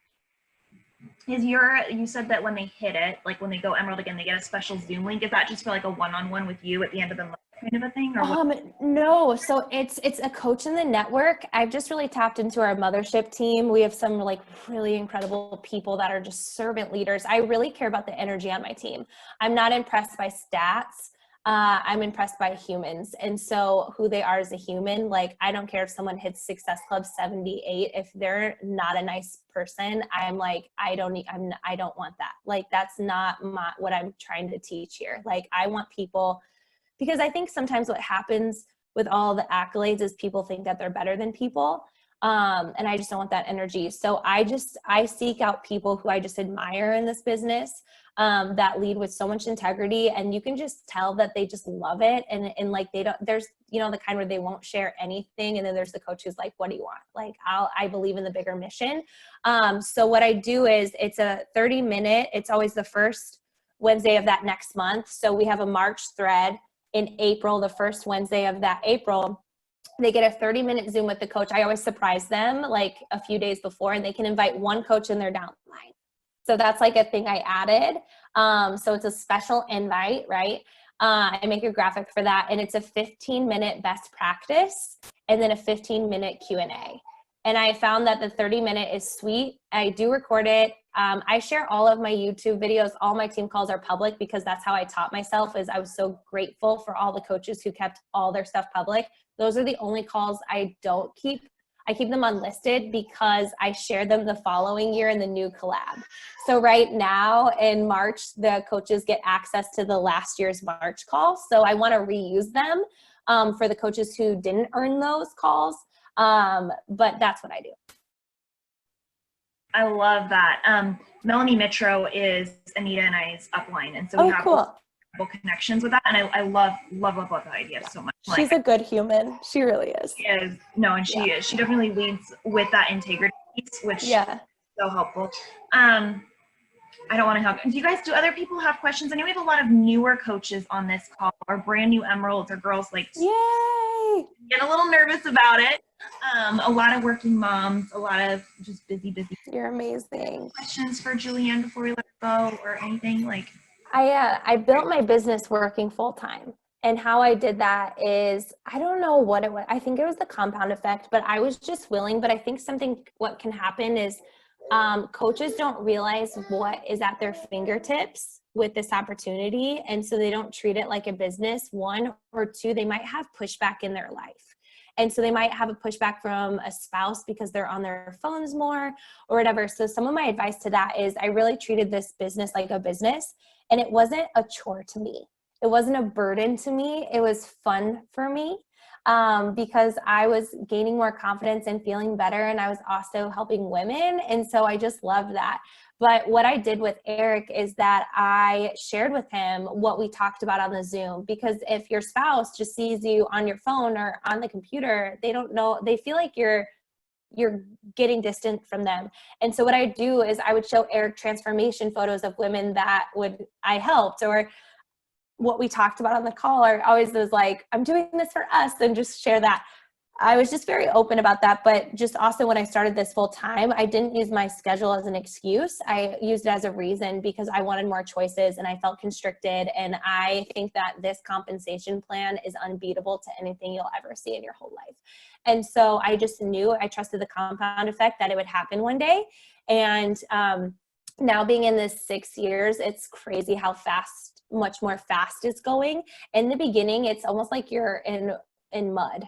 You said that when they hit it, like when they go Emerald again, they get a special Zoom link. Is that just for like a one-on-one with you at the end of the month kind of a thing? Or no, so it's a coach in the network. I've just really tapped into our mothership team. We have some like really incredible people that are just servant leaders. I really care about the energy on my team. I'm not impressed by stats. I'm impressed by humans. And so who they are as a human, like, I don't care if someone hits Success Club 78, if they're not a nice person, I'm like, I don't want that. Like, that's not what I'm trying to teach here. Like, I want people, because I think sometimes what happens with all the accolades is people think that they're better than people. And I just don't want that energy. So I seek out people who I just admire in this business, that lead with so much integrity, and you can just tell that they just love it. And like, there's, the kind where they won't share anything. And then there's the coach who's like, what do you want? Like, I believe in the bigger mission. So what I do is it's a 30-minute, it's always the first Wednesday of that next month. So we have a March thread in April, the first Wednesday of that April. They get a 30-minute Zoom with the coach. I always surprise them like a few days before, and they can invite one coach in their downline. So that's like a thing I added. So it's a special invite, right? I make a graphic for that, and it's a 15-minute best practice and then a 15-minute Q&A. And I found that the 30-minute is sweet. I do record it. I share all of my YouTube videos. All my team calls are public because that's how I taught myself. Is I was so grateful for all the coaches who kept all their stuff public. Those are the only calls I don't keep. I keep them unlisted because I share them the following year in the new collab. So right now in March, the coaches get access to the last year's March call. So I want to reuse them for the coaches who didn't earn those calls. But that's what I do. I love that. Melanie Mitro is Anita and I's upline. And so we have cool connections with that. And I love that idea so much. She's a good human. She really is. She is. No, and she is. She definitely leads with that integrity piece, which is so helpful. I don't want to help. Do other people have questions? I know we have a lot of newer coaches on this call, or brand new Emeralds, or girls like, yay! Get a little nervous about it. A lot of working moms, a lot of just busy. You're amazing. Questions for Julianne before we let her go, or anything like? I built my business working full time. And how I did that is, I don't know what it was. I think it was the compound effect, but I was just willing. But I think what can happen is coaches don't realize what is at their fingertips with this opportunity. And so they don't treat it like a business. One, or two, they might have pushback in their life. And so they might have a pushback from a spouse because they're on their phones more or whatever. So some of my advice to that is I really treated this business like a business, and it wasn't a chore to me. It wasn't a burden to me. It was fun for me because I was gaining more confidence and feeling better. And I was also helping women. And so I just loved that. But what I did with Eric is that I shared with him what we talked about on the Zoom, because if your spouse just sees you on your phone or on the computer, they don't know, they feel like you're getting distant from them. And so what I do is I would show Eric transformation photos of women that I helped, or what we talked about on the call are always those like, I'm doing this for us, and just share that. I was just very open about that. But just also when I started this full time, I didn't use my schedule as an excuse. I used it as a reason because I wanted more choices and I felt constricted. And I think that this compensation plan is unbeatable to anything you'll ever see in your whole life. And so I just knew, I trusted the compound effect that it would happen one day. And now being in this 6 years, it's crazy how much more fast it's going. In the beginning, it's almost like you're in mud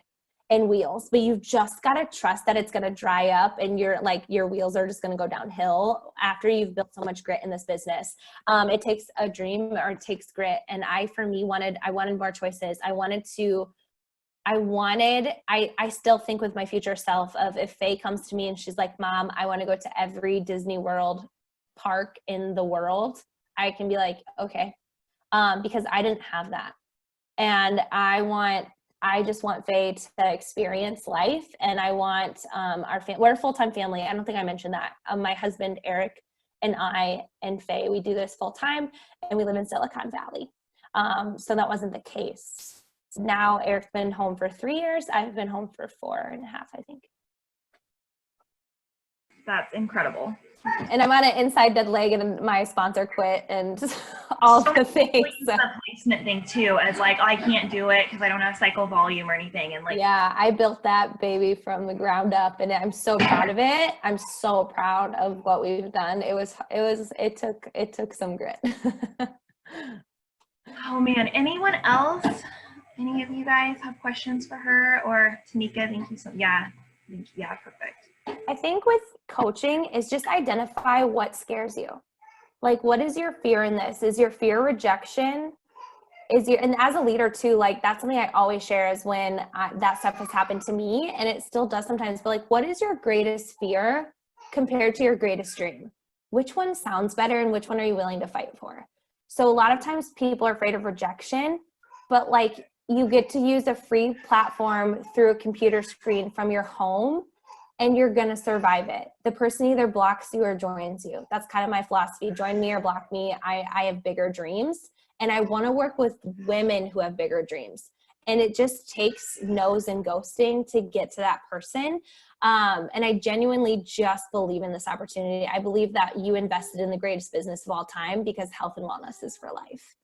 and wheels, but you've just got to trust that it's going to dry up and your wheels are just going to go downhill after you've built so much grit in this business. It takes a dream, or it takes grit. And I wanted more choices. I still think with my future self of, if Faye comes to me and she's like, Mom, I want to go to every Disney World park in the world, I can be like, okay. Because I didn't have that. And I just want Faye to experience life. And I want we're a full-time family. I don't think I mentioned that. My husband, Eric, and I and Faye, we do this full-time, and we live in Silicon Valley. So that wasn't the case. now Eric's been home for 3 years. I've been home for 4.5, I think. That's incredible. And I'm on an inside dead leg and my sponsor quit and all the things. So. The placement thing too, as like, I can't do it because I don't have cycle volume or anything. And like, yeah, I built that baby from the ground up and I'm so proud of it. I'm so proud of what we've done. It took some grit. Oh man, anyone else? Any of you guys have questions for her or Tamika? Thank you so much. Yeah, perfect. I think with coaching is just identify what scares you. Like, what is your fear in this? Is your fear rejection? And as a leader too, like that's something I always share is when that stuff has happened to me, and it still does sometimes, but like, what is your greatest fear compared to your greatest dream? Which one sounds better and which one are you willing to fight for? So a lot of times people are afraid of rejection, but like you get to use a free platform through a computer screen from your home and you're going to survive it. The person either blocks you or joins you. That's kind of my philosophy. Join me or block me. I have bigger dreams. And I want to work with women who have bigger dreams. And it just takes no's and ghosting to get to that person. And I genuinely just believe in this opportunity. I believe that you invested in the greatest business of all time because health and wellness is for life.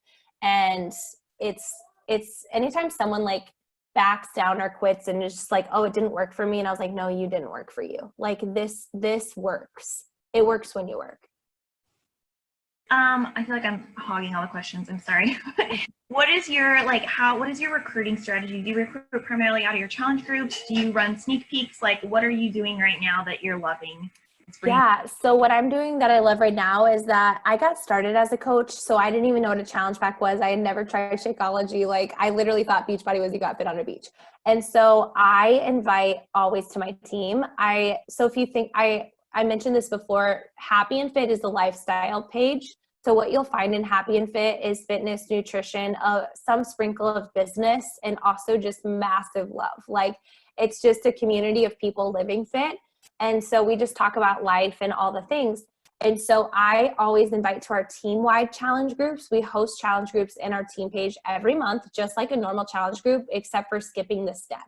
And it's anytime someone like backs down or quits and is just like, oh, it didn't work for me. And I was like, no, you didn't work for you. Like this works. It works when you work. I feel like I'm hogging all the questions. I'm sorry. What is your recruiting strategy? Do you recruit primarily out of your challenge groups? Do you run sneak peeks? Like, what are you doing right now that you're loving? Yeah. So what I'm doing that I love right now is that I got started as a coach. So I didn't even know what a challenge pack was. I had never tried Shakeology. Like I literally thought Beachbody was you got fit on a beach. And so I invite always to my team. So if you think I mentioned this before, Happy and Fit is the lifestyle page. So what you'll find in Happy and Fit is fitness, nutrition, some sprinkle of business, and also just massive love. Like it's just a community of people living fit. And so we just talk about life and all the things. And so I always invite to our team-wide challenge groups. We host challenge groups in our team page every month, just like a normal challenge group, except for skipping the step.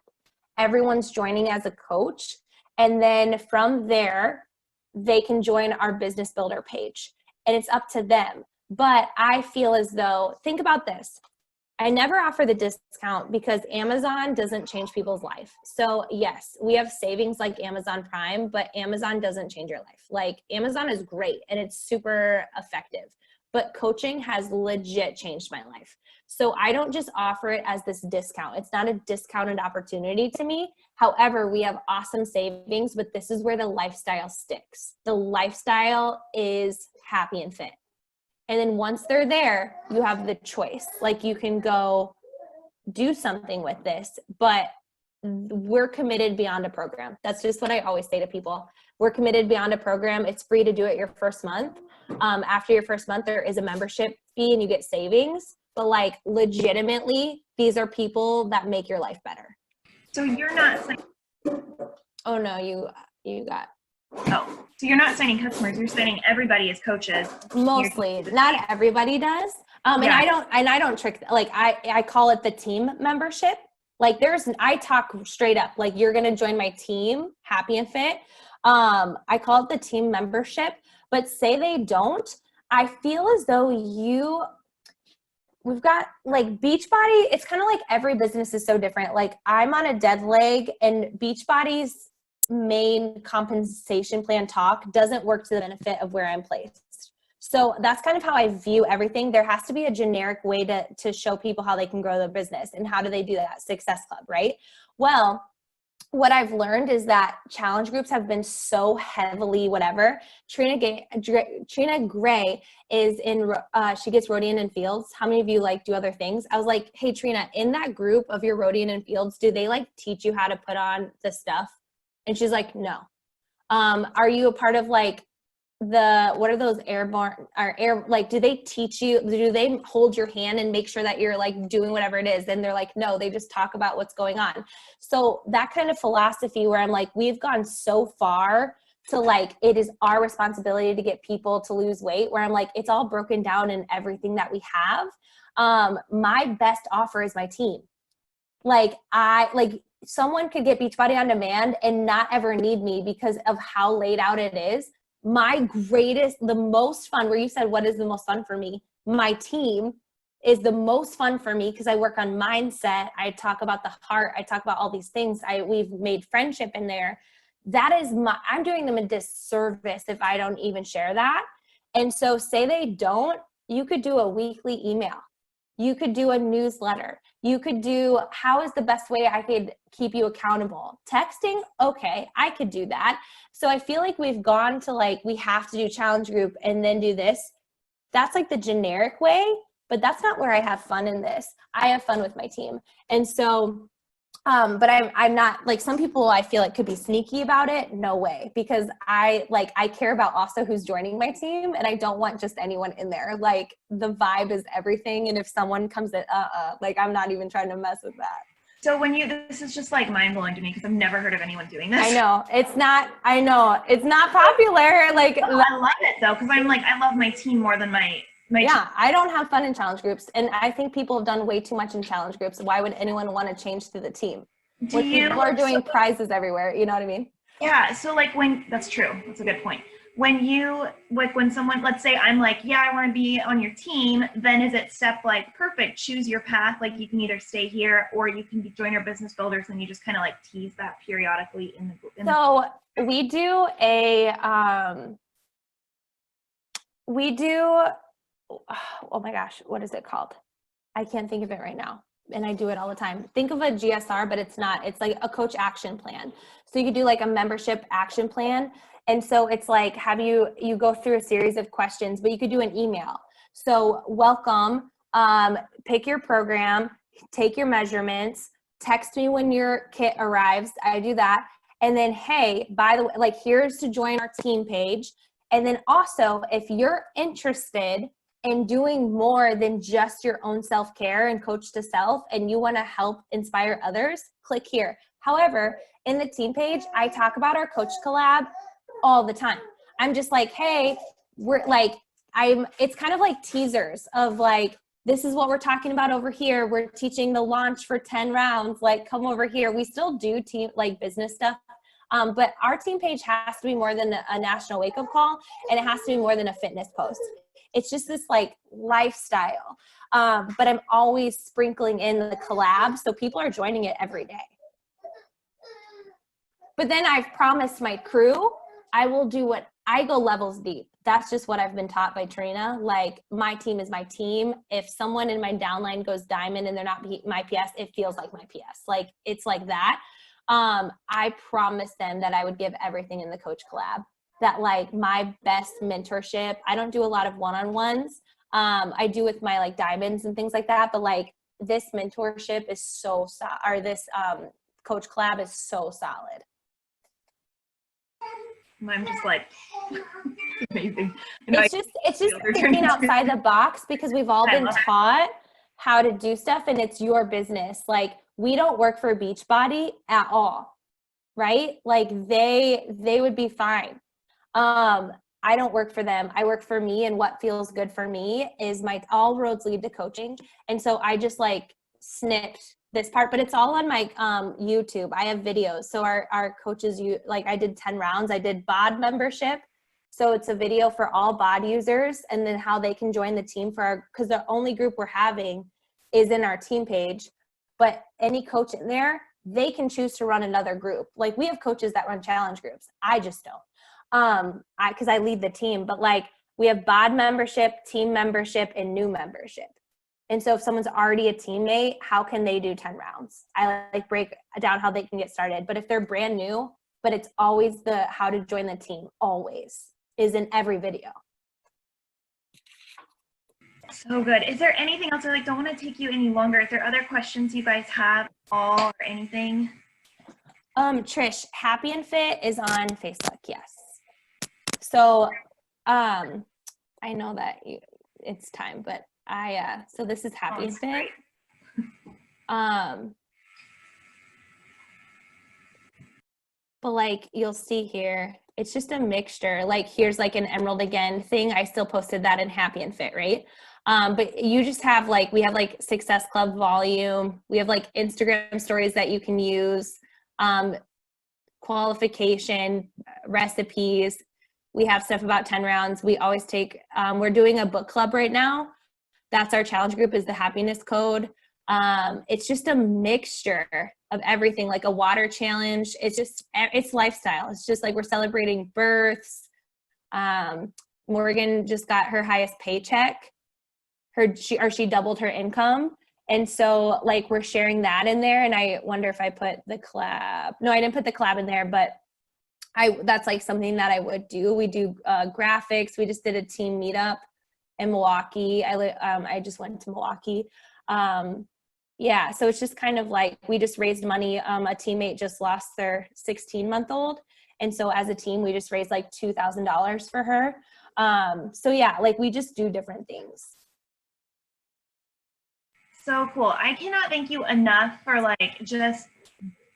Everyone's joining as a coach. And then from there, they can join our business builder page. And it's up to them. But I feel as though, think about this. I never offer the discount because Amazon doesn't change people's life. So yes, we have savings like Amazon Prime, but Amazon doesn't change your life. Like Amazon is great and it's super effective, but coaching has legit changed my life. So I don't just offer it as this discount. It's not a discounted opportunity to me. However, we have awesome savings, but this is where the lifestyle sticks. The lifestyle is Happy and Fit. And then once they're there, you have the choice. Like you can go do something with this, but we're committed beyond a program. That's just what I always say to people. We're committed beyond a program. It's free to do it your first month. After your first month, there is a membership fee and you get savings. But like legitimately, these are people that make your life better. So you're not saying, oh no, you got. Oh, so you're not signing customers, you're signing everybody as coaches. Mostly, not everybody does. And I don't trick, like I call it the team membership. Like I talk straight up, like you're going to join my team, Happy and Fit. I call it the team membership, but say they don't, I feel as though we've got like Beachbody. It's kind of like every business is so different. Like I'm on a dead leg and Beachbody's main compensation plan talk doesn't work to the benefit of where I'm placed. So that's kind of how I view everything. There has to be a generic way to show people how they can grow their business. And how do they do that? Success Club, right? Well, what I've learned is that challenge groups have been so heavily whatever. Trina Gray is in, she gets Rodian and Fields. How many of you like do other things? I was like, hey, Trina, in that group of your Rodian and Fields, do they like teach you how to put on the stuff? And she's like, no. Are you a part of like what are those like, do they teach you, do they hold your hand and make sure that you're like doing whatever it is? And they're like, no, they just talk about what's going on. So that kind of philosophy where I'm like, we've gone so far to like, it is our responsibility to get people to lose weight, where I'm like, it's all broken down in everything that we have. My best offer is my team. like someone could get Beachbody on demand and not ever need me because of how laid out it is. The most fun, where you said, what is the most fun for me? My team is the most fun for me because I work on mindset. I talk about the heart. I talk about all these things. We've made friendship in there. I'm doing them a disservice if I don't even share that. And so say they don't, you could do a weekly email. You could do a newsletter. You could do, how is the best way I could keep you accountable? Texting? Okay, I could do that. So I feel like we've gone to like, we have to do challenge group and then do this. That's like the generic way, but that's not where I have fun in this. I have fun with my team. And so, but I'm not, like, some people I feel like could be sneaky about it. No way, because I care about also who's joining my team, and I don't want just anyone in there. Like, the vibe is everything. And if someone comes in, like, I'm not even trying to mess with that. So this is just like mind blowing to me because I've never heard of anyone doing this. I know it's not popular. Like, I love it though, because I'm like, I love my team more than my yeah, I don't have fun in challenge groups. And I think people have done way too much in challenge groups. Why would anyone want to change to the team? People are doing prizes everywhere. You know what I mean? Yeah. So like that's true. That's a good point. When someone, let's say I'm like, yeah, I want to be on your team, then is it step like, perfect, choose your path. Like, you can either stay here or you can join our business builders, and you just kind of like tease that periodically in the So we do oh my gosh, what is it called? I can't think of it right now. And I do it all the time. Think of a GSR, but it's not. It's like a coach action plan. So you could do like a membership action plan. And so it's like, you go through a series of questions, but you could do an email. So welcome, pick your program, take your measurements, text me when your kit arrives. I do that. And then, hey, by the way, like, here's to join our team page. And then also, if you're interested in doing more than just your own self-care and coach to self, and you want to help inspire others, click here. However, in the team page, I talk about our coach collab all the time. I'm just like, hey, it's kind of like teasers of like, this is what we're talking about over here. We're teaching the launch for 10 rounds. Like, come over here. We still do team, like, business stuff. But our team page has to be more than a national wake-up call, and it has to be more than a fitness post. It's just this like lifestyle. But I'm always sprinkling in the collab, so people are joining it every day. But then I've promised my crew, I will do what I go levels deep. That's just what I've been taught by Trina. Like, my team is my team. If someone in my downline goes diamond and they're not my PS, it feels like my PS. Like, it's like that. I promised them that I would give everything in the coach collab. That, like, my best mentorship, I don't do a lot of one-on-ones. I do with my like diamonds and things like that. But like, this mentorship is this coach collab is so solid. I'm just like, amazing. It's just thinking outside the box, because we've all been taught how to do stuff, and it's your business. Like, we don't work for Beachbody at all, right? Like, they would be fine. I don't work for them. I work for me, and what feels good for me is all roads lead to coaching. And so I just like snipped this part, but it's all on my YouTube. I have videos. So our coaches, I did 10 rounds. I did BOD membership. So it's a video for all BOD users, and then how they can join the team because the only group we're having is in our team page. But any coach in there, they can choose to run another group. Like, we have coaches that run challenge groups. I just don't. Because I lead the team, but like, we have BOD membership, team membership, and new membership. And so if someone's already a teammate, how can they do 10 rounds? I like break down how they can get started. But if they're brand new, but it's always the how to join the team, always is in every video. So good. Is there anything else? I don't want to take you any longer. If there are other questions you guys have or anything? Trish, Happy and Fit is on Facebook. Yes. So, I know that it's time, but so this is Happy and Fit. but like you'll see here, it's just a mixture. Like here's like an Emerald Again thing. I still posted that in Happy and Fit, right? But you just have like, we have like Success Club volume. We have like Instagram stories that you can use, qualification, recipes. We have stuff about 10 rounds. We always take, we're doing a book club right now. That's our challenge group, is the happiness code. It's just a mixture of everything, like a water challenge. It's lifestyle. It's just like we're celebrating births. Morgan just got her highest paycheck. She doubled her income. And so like we're sharing that in there. And I wonder if I put the collab. No, I didn't put the collab in there, but that's like something that I would do. We do graphics. We just did a team meetup in Milwaukee. I just went to Milwaukee. Yeah, so it's just kind of like we just raised money. A teammate just lost their 16-month-old. And so as a team, we just raised like $2,000 for her. So yeah, like we just do different things. So cool. I cannot thank you enough for like just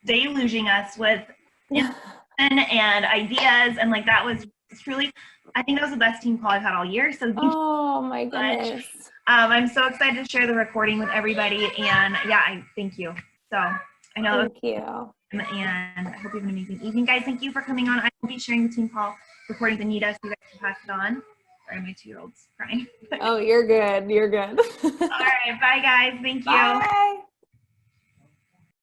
deluging us with information and ideas. And like that was truly, I think that was the best team call I've had all year. So oh my goodness. I'm so excited to share the recording with everybody. And yeah, I thank you. So I know. Thank you. And I hope you have an amazing evening, guys. Thank you for coming on. I will be sharing the team call recording with Anita, so you guys can pass it on. Sorry, my 2-year-old's crying. Oh, you're good. You're good. All right. Bye, guys. Thank you. Bye.